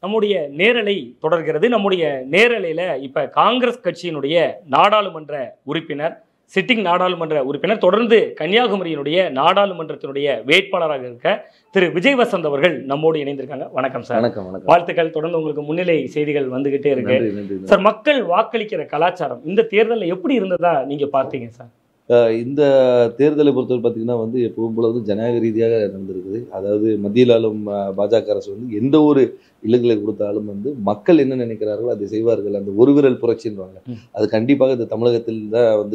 நம்முடைய நேரலை தொடர்கிறது. நம்முடைய நேரலையில இப்ப காங்கிரஸ் கட்சியினுடைய நாடாளுமன்ற உறுப்பினர், சிட்டிங் நாடாளுமன்ற உறுப்பினர், தொடர்ந்து கன்னியாகுமரியினுடைய நாடாளுமன்றத்தினுடைய வேட்பாளராக இருக்க திரு விஜய் வசந்த் அவர்கள் நம்மோடு இணைந்திருக்காங்க. வணக்கம் சார். வணக்கம். வணக்கம். வாழ்த்துக்கள். தொடர்ந்து உங்களுக்கு முன்னிலை செய்திகள் வந்துகிட்டே இருக்கு. நன்றி. சார், மக்கள் வாக்களிக்கிற கலாச்சாரம் இந்த தேர்தலில் எப்படி இருந்ததா நீங்க பார்த்தீங்க சார்? இந்த தேர்தலை பொறுத்தவரை பார்த்தீங்கன்னா எப்பவும் போல ஜனநாயக ரீதியாக நடந்திருக்குது. அதாவது மத்தியில் ஆளும் பாஜக அரசு எந்த ஒரு இலக்குகளை கொடுத்தாலும் மக்கள் என்ன நினைக்கிறார்களோ அதை செய்வார்கள். அந்த ஒரு விரல் புரட்சின்றாங்க, அது கண்டிப்பாக இந்த தமிழகத்தில் தான்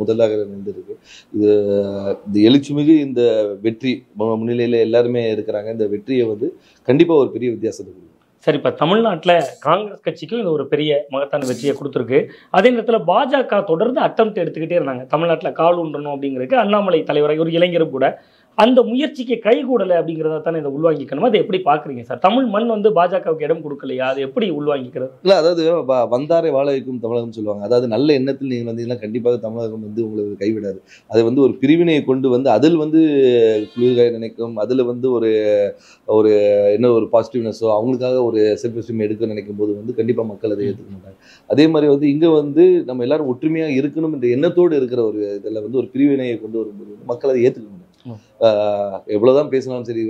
முதலாக நடந்திருக்கு. இது எழுச்சிமிகு இந்த வெற்றி முன்னிலையில் எல்லாருமே இருக்கிறாங்க. இந்த வெற்றியை கண்டிப்பாக ஒரு பெரிய வித்தியாசத்தை கொடுக்கும். சரி, இப்போ தமிழ்நாட்டில் காங்கிரஸ் கட்சிக்கும் இது ஒரு பெரிய மகத்தான வெற்றியை கொடுத்துருக்கு. அதே நேரத்தில் பாஜக தொடர்ந்து அட்டம்ப்ட் எடுத்துக்கிட்டே இருந்தாங்க தமிழ்நாட்டில் கால் ஊன்றணும் அப்படிங்கிறதுக்கு. அண்ணாமலை தலைவராக ஒரு இளைஞரும் கூட அந்த முயற்சிக்கு கைகூடலை அப்படிங்கிறத தானே இதை உள்வாங்கிக்கணும். அதை எப்படி பார்க்குறீங்க சார்? தமிழ் மண் பாஜகவுக்கு இடம் கொடுக்கலையா? அது எப்படி உள்வாங்கிக்கிறது? இல்லை, அதாவது வந்தாரை வாழ வைக்கும் தமிழகம் சொல்லுவாங்க. அதாவது நல்ல எண்ணத்தில் நீங்கள் வந்தீங்கன்னா கண்டிப்பாக தமிழகம் உங்களுக்கு கைவிடாது. அது ஒரு பிரிவினையை கொண்டு அதில் குளிர்காய நினைக்கும், அதில் ஒரு ஒரு என்ன ஒரு பாசிட்டிவ்னஸோ அவங்களுக்காக ஒரு செல்ஃப் எஸ்டீம் எடுக்க நினைக்கும் போது கண்டிப்பாக மக்கள் அதை ஏற்றுக்க மாட்டாங்க. அதே மாதிரி இங்கே நம்ம எல்லாரும் ஒற்றுமையாக இருக்கணும் என்ற எண்ணத்தோடு இருக்கிற ஒரு இதில் ஒரு பிரிவினையை கொண்டு வரும்போது மக்கள் அதை ஏற்றுக்க மாட்டாங்க. எவ்வளவுதான் பேசினாலும் சரி,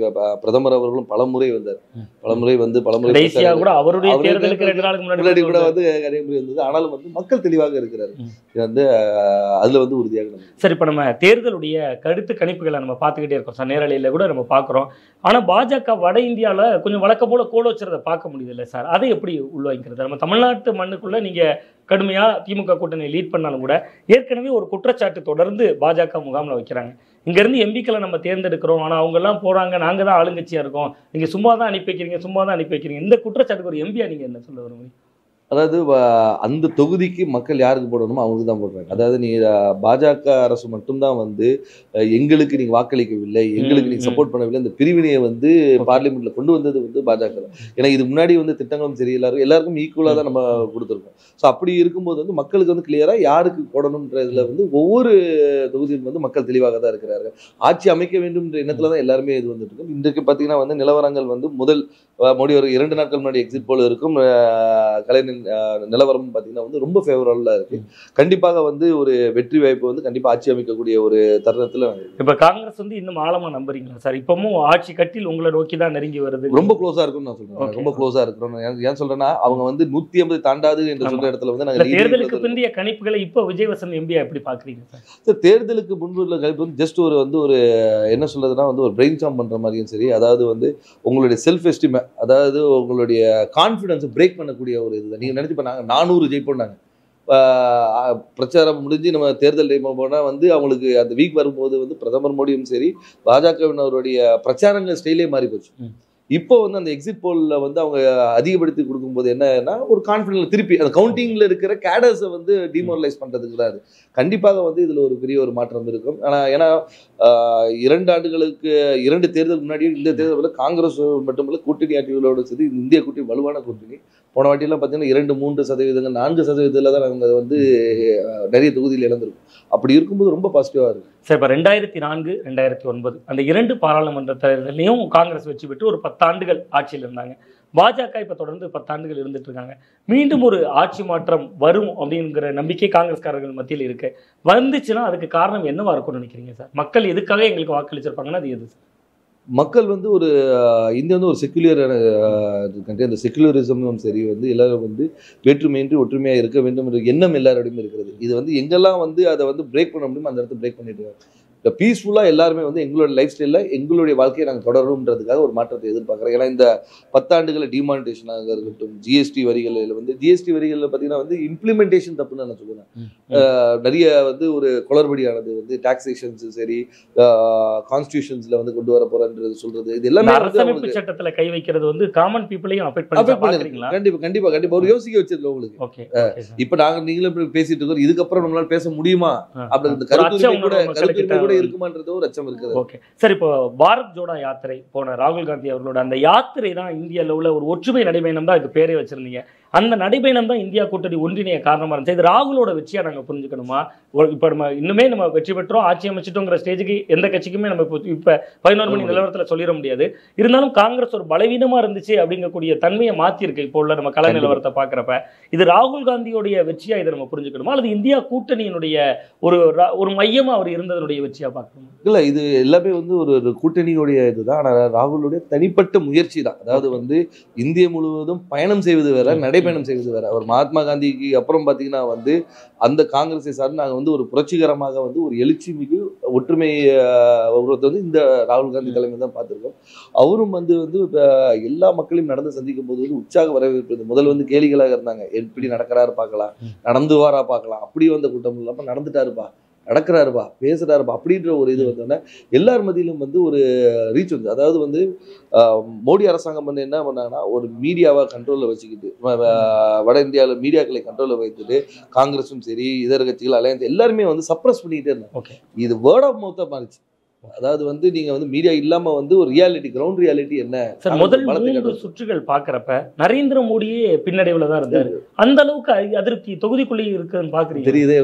பிரதமர் அவர்களும் பலமுறை வந்தார். பலமுறை அவருடைய தேர்தலுக்கு 2 நாளுக்கு முன்னாடி கூட கன்னியாகுமரி வந்தது. ஆனாலும் மக்கள் தெளிவாக இருக்கிறாரு. அதுல உறுதியாக. சரி, இப்ப நம்ம தேர்தலுடைய கருத்து கணிப்புகளை நம்ம பார்த்துக்கிட்டே இருக்கோம் சார். நேரலையில கூட நம்ம பார்க்குறோம். ஆனா பாஜக வட இந்தியாவில் கொஞ்சம் வழக்கம் போல கோல வச்சுறதை பார்க்க முடியுது இல்லை சார்? அதை எப்படி உள்வாங்கிக்கிறது? நம்ம தமிழ்நாட்டு மண்ணுக்குள்ள நீங்க கடுமையா திமுக கூட்டணி லீட் பண்ணாலும் கூட ஏற்கனவே ஒரு குற்றச்சாட்டு தொடர்ந்து பாஜக முகாமில் வைக்கிறாங்க. இங்கேருந்து எம்பிக்களை நம்ம தேர்ந்தெடுக்கிறோம், ஆனால் அவங்கெல்லாம் போகிறாங்க, நாங்கள் தான் ஆளுங்கட்சியாக இருக்கோம், நீங்கள் சும்மா தான் அனுப்பி வைக்கிறீங்க. இந்த குற்றச்சாட்டுக்கு ஒரு எம்பியா நீங்கள் என்ன சொல்ல வருவீங்க? அதாவது அந்த தொகுதிக்கு மக்கள் யாருக்கு போடணுமோ அவங்களுக்கு தான் போடுறாங்க. அதாவது நீ பாஜக அரசு மட்டும்தான் எங்களுக்கு நீங்க வாக்களிக்கவில்லை, எங்களுக்கு நீங்க சப்போர்ட் பண்ணவில்லை, இந்த பிரிவினையை பார்லிமெண்ட்ல கொண்டு வந்தது பாஜக தான். ஏன்னா இது முன்னாடி திட்டங்களும் சரி எல்லாருக்கும் ஈக்குவலா தான் நம்ம கொடுத்துருக்கோம். ஸோ அப்படி இருக்கும்போது மக்களுக்கு கிளியரா யாருக்கு போடணும்ன்றதுல ஒவ்வொரு தொகுதியும் மக்கள் தெளிவாக தான் இருக்கிறார்கள். ஆட்சி அமைக்க வேண்டும் என்ற எண்ணத்துல தான் எல்லாருமே இது வந்துட்டு இருக்கும். இன்றைக்கு பார்த்தீங்கன்னா நிலவரங்கள் முதல் மோடி ஒரு 2 நாட்கள் முன்னாடி எக்ஸிட் போல இருக்கும். கலைஞர் நிலவரம் பார்த்தீங்கன்னா ரொம்ப ஃபேவரபிளா இருக்கு. கண்டிப்பாக ஒரு வெற்றி வாய்ப்பு கண்டிப்பா ஆட்சி அமைக்கக்கூடிய ஒரு தருணத்துல இப்ப காங்கிரஸ் இன்னும் ஆழமா நம்புறீங்களா சார்? இப்பவும் ஆட்சி கட்டில் உங்களை நோக்கி தான் நெருங்கி வருது. ரொம்ப க்ளோஸா இருக்குன்னு நான் சொல்றேன். ரொம்ப க்ளோஸா இருக்கிறோம். ஏன் சொல்றேன்னா அவங்க 150 தாண்டாது என்று சொல்ற இடத்துல நாங்க தேர்தலுக்கு பிந்தைய கணிப்புகளை இப்ப விஜய் வசந்த் எம்பியா எப்படி பாக்குறீங்க சார்? தேர்தலுக்கு முன்பு உள்ள கணிப்பு ஜஸ்ட் ஒரு என்ன சொல்றதுன்னா ஒரு பிரெயின் ஸ்டார்ம் பண்ற மாதிரியும் சரி, அதாவது உங்களுடைய செல்ஃப் எஸ்டீம், அதாவது உங்களுடைய கான்ஃபிடன்ஸ் பிரேக் பண்ணக்கூடிய ஒரு இதுதான். நீங்க நினைச்சு பண்ணாங்க 400 ஜெயிப்போம்னாங்க. பிரச்சாரம் முடிஞ்சு நம்ம தேர்தல் டைம் போனால் அவங்களுக்கு அந்த வீக் வரும்போது பிரதமர் மோடியும் சரி பாஜகவினருடைய பிரச்சாரங்கள் ஸ்டைலே மாறி போச்சு. இப்போ அந்த எக்ஸிட் போல்ல அவங்க அதிகப்படுத்தி கொடுக்கும்போது என்னன்னா ஒரு கான்ஃபிடன்ஸ் திருப்பி அந்த கவுண்டிங்ல இருக்கிற கேடர்ஸை டிமோரலைஸ் பண்றதுக்கு தான். கண்டிப்பாக இதுல ஒரு பெரிய ஒரு மாற்றம் இருக்கும். ஏன்னா 2 ஆண்டுகளுக்கு 2 தேர்தல் முன்னாடியும் இந்த தேர்தலில் காங்கிரஸ் மட்டுமல்ல கூட்டணி ஆட்சிகளோடு சரி இந்திய கூட்டணி வலுவான கூட்டணி. போன வாட்டியெல்லாம் பார்த்தீங்கன்னா 2-3%, 4% தான் அவங்க நிறைய தொகுதியில் இழந்திருக்கும். அப்படி இருக்கும்போது ரொம்ப பாசிட்டிவா இருக்கு சார். இப்போ 2004, 2009 அந்த 2 பாராளுமன்ற தேர்தலையும் காங்கிரஸ் வெற்றி பெற்று ஒரு 10 ஆண்டுகள் ஆட்சியில் இருந்தாங்க. பாஜக இப்போ தொடர்ந்து 10 ஆண்டுகள் இருந்துட்டு இருக்காங்க. மீண்டும் ஒரு ஆட்சி மாற்றம் வரும் அப்படிங்கிற நம்பிக்கை காங்கிரஸ்காரர்கள் மத்தியில் இருக்கு. வந்துச்சுன்னா அதுக்கு காரணம் என்னவா இருக்கும்னு நினைக்கிறீங்க சார்? மக்கள் எதுக்காக எங்களுக்கு வாக்களிச்சிருப்பாங்கன்னா அது எது சார்? மக்கள் ஒரு இந்தியா ஒரு செக்குலர் கண்ட்ரி. அந்த செக்குலரிசமும் சரி எல்லாரும் வேற்றுமையின்றி ஒற்றுமையாக இருக்க வேண்டும் என்ற எண்ணம் எல்லாரோடையும் இருக்கிறது. இது எங்கெல்லாம் அதை பிரேக் பண்ண முடியுமோ அந்த இடத்த பிரேக் பண்ணிட்டு இந்த பீஸ்ஃபுல்லாக எல்லாருமே எங்களோட லைஃப் ஸ்டைலில் எங்களுடைய வாழ்க்கையை நாங்கள் தொடரணுன்றதுக்காக ஒரு மாற்றத்தை எதிர்பார்க்குறோம். ஏன்னா இந்த 10 ஆண்டுகளில் டிமானிட்டேஷனாக இருக்கட்டும், ஜிஎஸ்டி வரிகளில் ஜிஎஸ்டி வரிகளில் பார்த்தீங்கன்னா இம்ப்ளிமெண்டேஷன் தப்புன்னு நான் சொல்லுவேன். நிறைய ஒரு குளறுபடியானது டாக்ஸேஷன்ஸ் சரி கான்ஸ்டியூஷன்ஸ்ல கொண்டு வர போறன்றது சொல்றது இது எல்லாமே அரசமைப்பு சட்டத்துல கை வைக்கிறது காமன் பீப்புளையும் அஃபெக்ட் பண்ணுறீங்களா? கண்டிப்பா ஒரு யோசிக்க வச்சிருக்கோம் உங்களுக்கு. இப்ப நீங்களும் பேசிட்டு இருக்கோம், இதுக்கப்புறம் நம்மளால பேச முடியுமா அப்படின்ற கருத்து இருக்குமான்றது ஒரு அச்சம் இருக்குது. ஓகே சார், இப்போ பாரத் ஜோடோ யாத்திரை போன ராகுல் காந்தி அவர்களோட அந்த யாத்திரை தான் இந்திய அளவுல ஒரு ஒற்றுமை நடைபயணம் தான் இதுக்கு பேரே வச்சிருந்தீங்க. அந்த நடைபயணம் தான் இந்தியா கூட்டணி ஒன்றிணைய காரணமா இருந்துச்சு. இது ராகுலோட வெற்றியா நாங்க புரிஞ்சுக்கணுமா? இப்போ நம்ம இன்னுமே நம்ம வெற்றி பெற்றோம், ஆட்சி அமைச்சிட்டோங்கிற ஸ்டேஜுக்கு எந்த கட்சிக்குமே நம்ம இப்போ 11 மணி நிலவரத்துல சொல்லிட முடியாது. இருந்தாலும் காங்கிரஸ் ஒரு பலவீனமா இருந்துச்சு அப்படிங்கக்கூடிய தன்மையை மாத்திருக்கு இப்போ உள்ள நம்ம கள நிலவரத்தை பாக்குறப்ப. இது ராகுல் காந்தியோடைய வெற்றியா இதை நம்ம புரிஞ்சுக்கணுமா, அல்லது இந்தியா கூட்டணியினுடைய ஒரு மையமா அவர் இருந்ததனுடைய வெற்றியா பார்க்கணும்? இல்ல, இது எல்லாமே வந்து ஒரு கூட்டணியுடைய இதுதான். ஆனா ராகுலுடைய தனிப்பட்ட முயற்சி தான். அதாவது வந்து இந்திய முழுவதும் பயணம் செய்வது வேற, நடைபயணம் செய்வது வேற. அவர் மகாத்மா காந்திக்கு அப்புறம் பாத்தீங்கன்னா வந்து அந்த காங்கிரஸை சார்ந்து நாங்க வந்து ஒரு புரட்சிகரமாக வந்து ஒரு எழுச்சி மிகு ஒற்றுமை வந்து இந்த ராகுல் காந்தி தலைமை தான் பார்த்திருக்கோம். அவரும் வந்து எல்லா மக்களையும் நடந்து சந்திக்கும் போது வந்து உற்சாக வரவேற்பது. முதல்ல வந்து கேலிகளாக இருந்தாங்க, எப்படி நடக்கிறாரு பார்க்கலாம், நடந்து வாரா பார்க்கலாம், அப்படி வந்த கூட்டம் இல்லாம நடந்துட்டாருப்பா, நடக்கிறாருப்பா, பேசுறாருப்பா அப்படின்ற ஒரு இது வந்தோன்னா எல்லார் மத்தியிலும் வந்து ஒரு ரீச் வந்து. அதாவது வந்து மோடி அரசாங்கம் வந்து என்ன பண்ணாங்கன்னா, ஒரு மீடியாவை கண்ட்ரோலில் வச்சுக்கிட்டு வட இந்தியாவில் மீடியாக்களை கண்ட்ரோலில் வைத்துட்டு காங்கிரஸும் சரி இதர கட்சிகள் அலையன்ஸ் எல்லாருமே வந்து சப்ரஸ் பண்ணிக்கிட்டே இருந்தாங்க. இது வேர்ட் ஆஃப் மவுத்தா மாறிச்சு. அதாவது வந்து நீங்க வந்து மீடியா இல்லாம வந்து ஒரு ரியாலிட்டி, கிரவுண்ட் ரியாலிட்டி என்ன சார்? முதல் 3 சுற்றுகள் பாக்குறப்ப நரேந்திர மோடியே பின்னடைவுல தான் இருந்தாரு. அந்த அளவுக்கு அதிருப்தி தொகுதிக்குள்ளேயே இருக்குன்னு பாக்குறீங்க? தெரியுதே,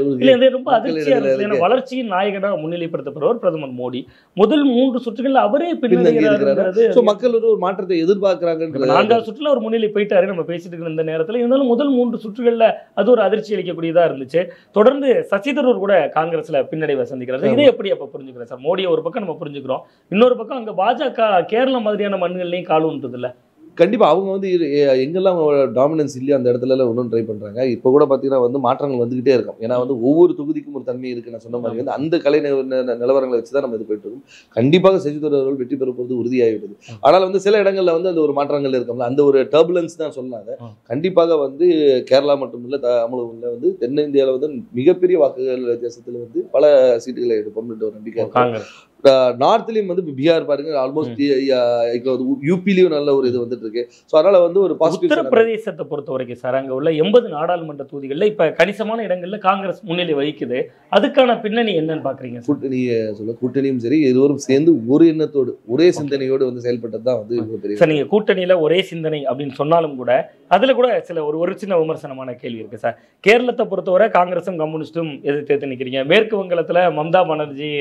ரொம்ப அதிர்ச்சியா இருக்கு. வளர்ச்சியின் நாயகனாக முன்னிலைப்படுத்தப்படுவர் பிரதமர் மோடி. முதல் 3 சுற்றுகள் அவரே பின்னடைகிறாரு. மக்கள் ஒரு மாற்றத்தை எதிர்பார்க்கிறாங்க. 4வது சுற்றுல ஒரு முன்னிலை போயிட்டாரு நம்ம பேசிட்டு இருக்கிற இந்த நேரத்துல. இருந்தாலும் முதல் 3 சுற்றுகள்ல அது ஒரு அதிர்ச்சி அளிக்கக்கூடியதா இருந்துச்சு. தொடர்ந்து சசி தரூர் கூட காங்கிரஸ்ல பின்னடைவை சந்திக்கிறாரு. இதை எப்படி அப்ப புரிஞ்சுக்கிறேன் சார்? மோடியை ஒரு பக்கம் நம்ம புரிஞ்சுக்கிறோம், இன்னொரு பக்கம் அங்க பாஜக கேரளா மாதிரியான மண்ணுகள்லையும் கால் ஊன்றது இல்ல? கண்டிப்பா அவங்க வந்து எங்கெல்லாம் டாமினன்ஸ் இல்லையோ அந்த இடத்துல ஒன்றும் ட்ரை பண்றாங்க. இப்போ கூட பாத்தீங்கன்னா வந்து மாற்றங்கள் வந்துகிட்டே இருக்கும். ஏன்னா வந்து ஒவ்வொரு தொகுதிக்கும் ஒரு தன்மை இருக்கு. நான் சொன்ன மாதிரி வந்து அந்த கலை நிலவரங்களை வச்சுதான் நம்ம இது போயிட்டு இருக்கோம். கண்டிப்பாக சசி தரூர் அவர்கள் வெற்றி பெற போறது உறுதியாகிவிடுது. ஆனால் வந்து சில இடங்கள்ல வந்து அந்த ஒரு மாற்றங்கள் இருக்கும்ல, அந்த ஒரு டர்புலன்ஸ் தான் சொன்னாங்க. கண்டிப்பாக வந்து கேரளா மட்டும் இல்ல, தமிழகம்ல வந்து தென்னிந்தியாவில் வந்து மிகப்பெரிய வாக்குகள் வித்தியாசத்துல வந்து பல சீட்டுகளை எடுப்போம்னு ஒரு நம்பிக்கை இருக்கு. நார்த்லயும் வந்து பீகார் பாருங்க, ஆல்மோஸ்ட் யூபிலையும் நல்ல ஒரு இது வந்துட்டு இருக்கு. ஸோ அதனால வந்து ஒரு பாசிட்டிவ். உத்தரப்பிரதேசத்தை பொறுத்த வரைக்கும் சார், அங்க உள்ள 80 நாடாளுமன்ற தொகுதிகளில் இப்ப கணிசமான இடங்கள்ல காங்கிரஸ் முன்னிலை வகிக்குது. அதுக்கான பின்னணி என்னன்னு பாக்குறீங்க? கூட்டணியும் சரி இருவரும் சேர்ந்து ஒரு எண்ணத்தோடு ஒரே சிந்தனையோடு வந்து செயல்பட்டது தான் வந்து பெரிய. சார், நீங்க கூட்டணியில ஒரே சிந்தனை அப்படின்னு சொன்னாலும் கூட அதுல கூட சில ஒரு சின்ன விமர்சனமான கேள்வி இருக்கு சார். கேரளத்தை பொறுத்தவரை காங்கிரஸும் கம்யூனிஸ்டும் எதிர்த்து நிற்கிறீங்க. மேற்கு வங்கத்துல மம்தா பானர்ஜி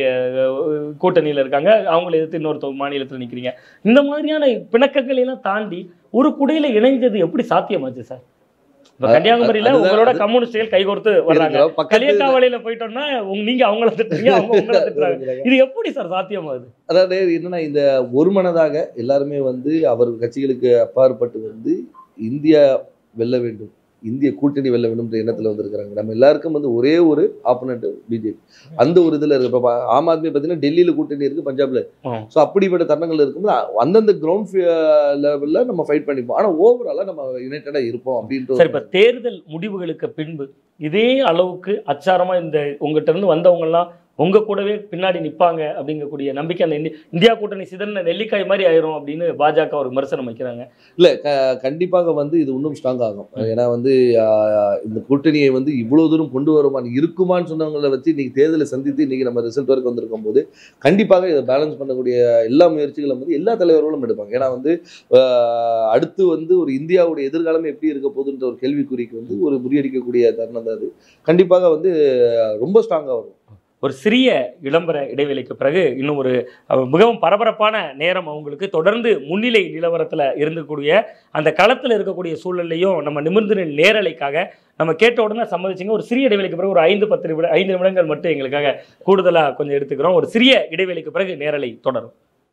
கூட்டணியில இருக்காங்க, அவங்களை எதிர்த்து இன்னொரு மாநிலத்தில் நிற்கிறீங்க. இந்த மாதிரியான பிணக்கங்களை எல்லாம் தாண்டி ஒரு குடையில இணைஞ்சது எப்படி சாத்தியமாச்சு சார்? கன்னியாகுமரியில உங்களோட கம்யூனிஸ்டுகள் கைகோர்த்து வர்றாங்க, களியக்காவலையில போயிட்டோம்னா நீங்க அவங்கள திட்டுறீங்க, அவங்க உங்களை திட்டுறாங்க. இது எப்படி சார் சாத்தியமாகுது? அதாவது என்னன்னா, இந்த ஒரு மனதாக எல்லாருமே வந்து அவர் கட்சிகளுக்கு அப்பாற்பட்டு வந்து இந்தியா வெல்ல வேண்டும், இந்திய கூட்டணி வெல்ல வேண்டும் எண்ணத்துல வந்திருக்கிறாங்க. நம்ம எல்லாருக்கும் வந்து ஒரே ஒரு ஆப்போனன்ட் பிஜேபி. அந்த ஒரு இதுல இருக்கு. இப்ப ஆம் ஆத்மி பாத்தீங்கன்னா டெல்லியில கூட்டணி இருக்கு, பஞ்சாப்ல. சோ அப்படிப்பட்ட தருணங்கள் இருக்கும்போது அந்தந்த கிரவுண்ட் லெவல்ல நம்ம ஃபைட் பண்ணிப்போம். ஆனா ஓவராலா நம்ம யுனைடடா இருப்போம் அப்படின்ட்டு. இப்ப தேர்தல் முடிவுகளுக்கு பின்பு இதே அளவுக்கு அச்சாரமா இந்த உங்ககிட்ட இருந்து வந்தவங்க எல்லாம் உங்க கூடவே பின்னாடி நிற்பாங்க அப்படிங்கக்கூடிய நம்பிக்கை அந்த இந்தியா கூட்டணி சிதறின நெல்லிக்காய் மாதிரி ஆயிரும் அப்படின்னு பாஜக ஒரு விமர்சனம் வைக்கிறாங்க. இல்ல, கண்டிப்பாக வந்து இது இன்னும் ஸ்ட்ராங் ஆகும். ஏன்னா வந்து இந்த கூட்டணியை வந்து இவ்வளவு தூரம் கொண்டு வருமானு இருக்குமான்னு சொன்னவங்களை வச்சு இன்னைக்கு தேர்தலை சந்தித்து இன்னைக்கு நம்ம ரிசல்ட் வரைக்கும் வந்திருக்கும் போது கண்டிப்பாக இதை பேலன்ஸ் பண்ணக்கூடிய எல்லா முயற்சிகளும் வந்து எல்லா தலைவர்களும் எடுப்பாங்க. ஏன்னா வந்து அடுத்து வந்து ஒரு இந்தியாவுடைய எதிர்காலம் எப்படி இருக்க போகுதுன்ற ஒரு கேள்விக்குறிக்கு வந்து ஒரு முறியடிக்கக்கூடிய தருணம் தான் அது. கண்டிப்பாக வந்து ரொம்ப ஸ்ட்ராங்காக வரும். ஒரு சிறிய விளம்பர இடைவெளிக்கு பிறகு இன்னும் ஒரு மிகவும் பரபரப்பான நேரம் அவங்களுக்கு தொடர்ந்து முன்னிலை நிலவரத்தில் இருந்தக்கூடிய அந்த களத்தில் இருக்கக்கூடிய சூழல்லையும் நம்ம நிமிர்ந்து நேரலைக்காக நம்ம கேட்ட உடனே சம்மதிச்சுங்க. ஒரு சிறிய இடைவெளிக்கு பிறகு ஒரு 5 நிமிடங்கள் மட்டும் எங்களுக்காக கூடுதலாக கொஞ்சம் எடுத்துக்கிறோம். ஒரு சிறிய இடைவெளிக்கு பிறகு நேரலை தொடரும்.